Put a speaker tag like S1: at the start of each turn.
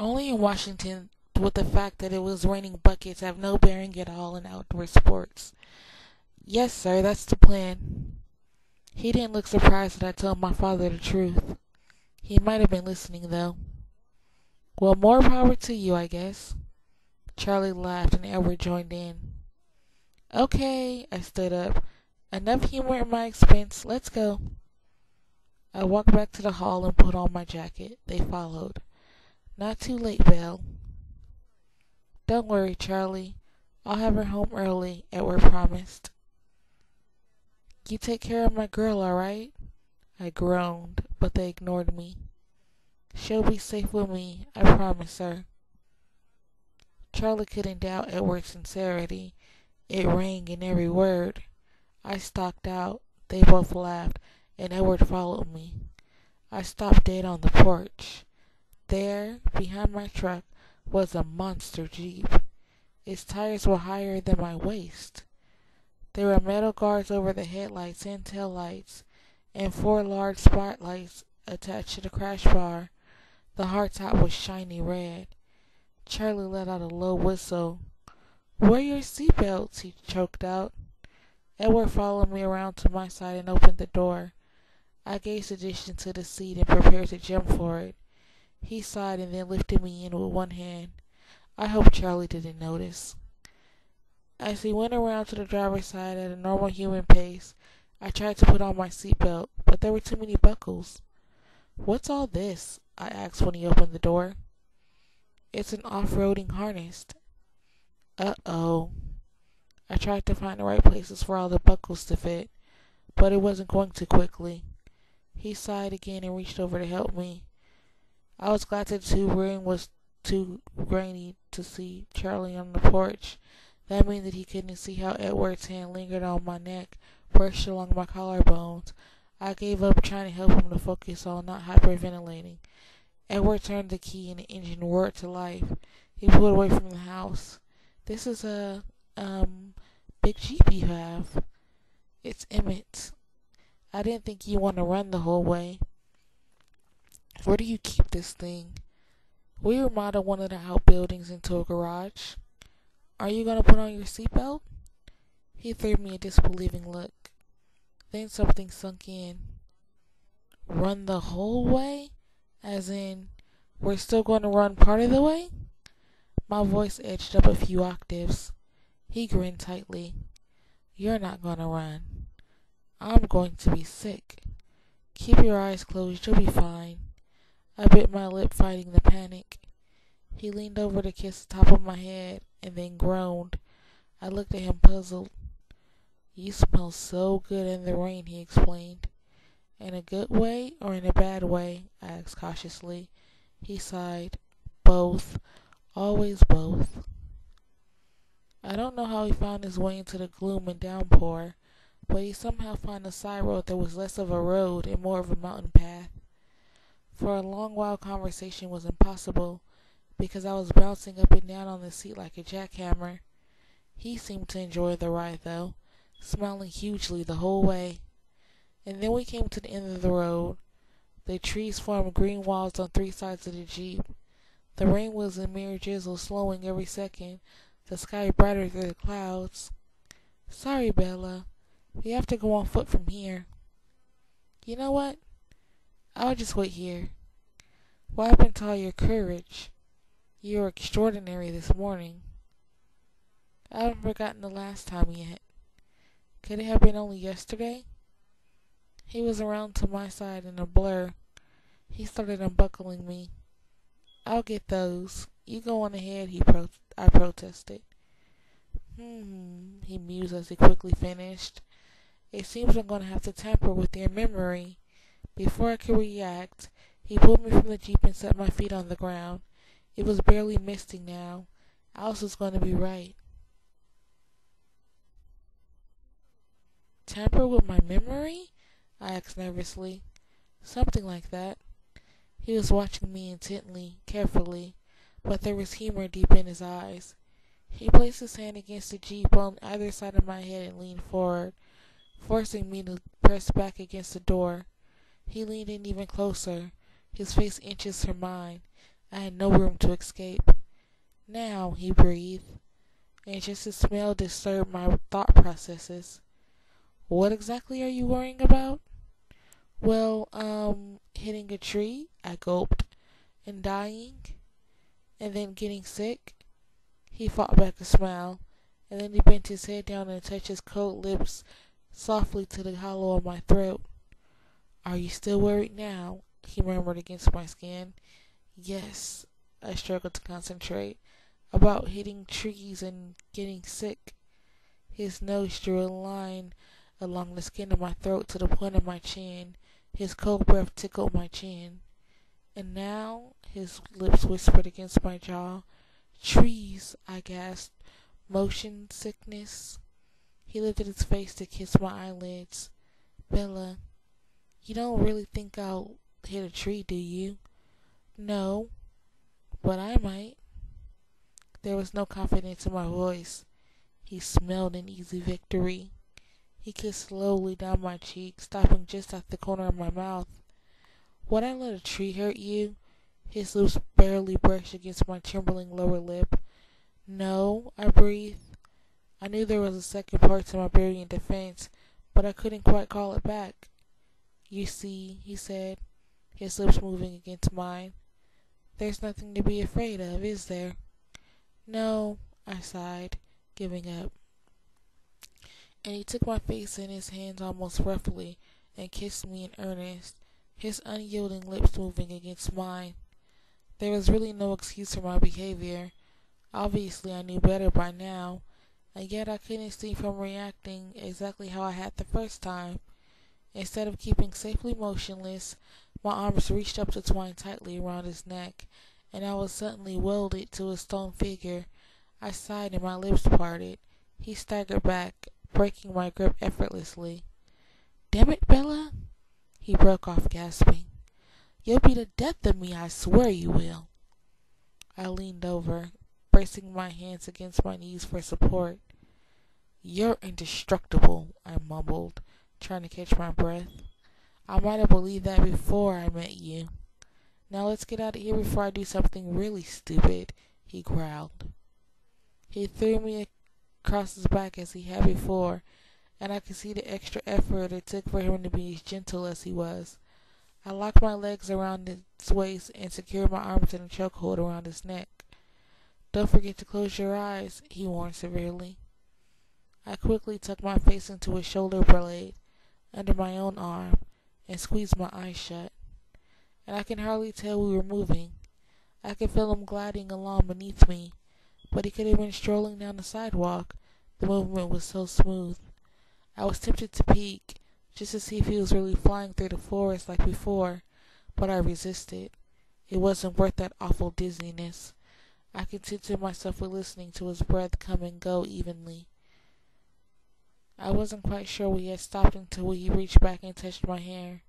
S1: Only in Washington would the fact that it was raining buckets have no bearing at all in outdoor sports. Yes, sir, that's the plan. He didn't look surprised that I told my father the truth. He might have been listening, though. Well, more power to you, I guess. Charlie laughed and Edward joined in. Okay, I stood up. Enough humor at my expense. Let's go. I walked back to the hall and put on my jacket. They followed. Not too late, Belle. Don't worry, Charlie. I'll have her home early, Edward promised. You take care of my girl, all right? I groaned, but they ignored me. She'll be safe with me, I promise, sir. Charlie couldn't doubt Edward's sincerity. It rang in every word. I stalked out. They both laughed, and Edward followed me. I stopped dead on the porch. There, behind my truck, was a monster Jeep. Its tires were higher than my waist. There were metal guards over the headlights and taillights, and 4 large spotlights attached to the crash bar. The hardtop was shiny red. Charlie let out a low whistle. Wear your seatbelts, he choked out. Edward followed me around to my side and opened the door. I gave suggestion to the seat and prepared to jump for it. He sighed and then lifted me in with one hand. I hope Charlie didn't notice. As he went around to the driver's side at a normal human pace, I tried to put on my seatbelt, but there were too many buckles. What's all this? I asked when he opened the door. It's an off-roading harness. Uh-oh. I tried to find the right places for all the buckles to fit, but it wasn't going too quickly. He sighed again and reached over to help me. I was glad that the room was too grainy to see Charlie on the porch. That meant that he couldn't see how Edward's hand lingered on my neck, brushed along my collarbones. I gave up trying to help him to focus on not hyperventilating. Edward turned the key and the engine roared to life. He pulled away from the house. This is a, big Jeep you have. It's Emmett's. I didn't think you want to run the whole way. Where do you keep this thing? We remodeled one of the outbuildings into a garage. Are you going to put on your seatbelt? He threw me a disbelieving look. Then something sunk in. Run the whole way? As in, we're still going to run part of the way? My voice edged up a few octaves. He grinned tightly. You're not going to run. I'm going to be sick. Keep your eyes closed, you'll be fine. I bit my lip, fighting the panic. He leaned over to kiss the top of my head and then groaned. I looked at him puzzled. You smell so good in the rain, he explained. In a good way or in a bad way? I asked cautiously. He sighed. Both. Always both. I don't know how he found his way into the gloom and downpour, but he somehow found a side road that was less of a road and more of a mountain path. For a long while conversation was impossible, because I was bouncing up and down on the seat like a jackhammer. He seemed to enjoy the ride, though, smiling hugely the whole way. And then we came to the end of the road. The trees formed green walls on 3 sides of the Jeep. The rain was a mere drizzle, slowing every second, the sky brighter through the clouds. Sorry, Bella. We have to go on foot from here. You know what? I'll just wait here. What happened to all your courage? You were extraordinary this morning. I haven't forgotten the last time yet. Could it have been only yesterday? He was around to my side in a blur. He started unbuckling me. I'll get those. You go on ahead, I protested. He mused as he quickly finished. It seems I'm going to have to tamper with your memory. Before I could react, he pulled me from the Jeep and set my feet on the ground. It was barely misting now. Alice was going to be right. Tamper with my memory? I asked nervously. Something like that. He was watching me intently, carefully, but there was humor deep in his eyes. He placed his hand against the Jeep on either side of my head and leaned forward, forcing me to press back against the door. He leaned in even closer, his face inches from mine. I had no room to escape. Now, he breathed, and just the smell disturbed my thought processes. What exactly are you worrying about? Well, hitting a tree, I gulped, and dying, and then getting sick. He fought back a smile, and then he bent his head down and touched his cold lips softly to the hollow of my throat. Are you still worried now? He murmured against my skin. Yes, I struggled to concentrate. About hitting trees and getting sick. His nose drew a line along the skin of my throat to the point of my chin. His cold breath tickled my chin. And now, his lips whispered against my jaw. Trees, I gasped. Motion sickness. He lifted his face to kiss my eyelids. Bella, you don't really think I'll hit a tree, do you? No, but I might. There was no confidence in my voice. He smelled an easy victory. He kissed slowly down my cheek, stopping just at the corner of my mouth. Would I let a tree hurt you? His lips barely brushed against my trembling lower lip. No, I breathed. I knew there was a second part to my brilliant defense, but I couldn't quite call it back. You see, he said, his lips moving against mine. There's nothing to be afraid of, is there? No, I sighed, giving up. And he took my face in his hands almost roughly and kissed me in earnest, his unyielding lips moving against mine. There was really no excuse for my behavior. Obviously, I knew better by now, and yet I couldn't see from reacting exactly how I had the first time. Instead of keeping safely motionless, my arms reached up to twine tightly around his neck, and I was suddenly welded to his stone figure. I sighed and my lips parted. He staggered back, breaking my grip effortlessly. Damn it, Bella! He broke off, gasping. You'll be the death of me, I swear you will. I leaned over, bracing my hands against my knees for support. You're indestructible, I mumbled, trying to catch my breath. I might have believed that before I met you. Now let's get out of here before I do something really stupid, he growled. He threw me across his back as he had before, and I could see the extra effort it took for him to be as gentle as he was. I locked my legs around his waist and secured my arms in a chokehold around his neck. Don't forget to close your eyes, he warned severely. I quickly tucked my face into his shoulder blade under my own arm and squeezed my eyes shut. And I can hardly tell we were moving. I could feel him gliding along beneath me, but he could have been strolling down the sidewalk. The movement was so smooth. I was tempted to peek, just to see if he was really flying through the forest like before, but I resisted. It wasn't worth that awful dizziness. I contented myself with listening to his breath come and go evenly. I wasn't quite sure we had stopped until he reached back and touched my hair.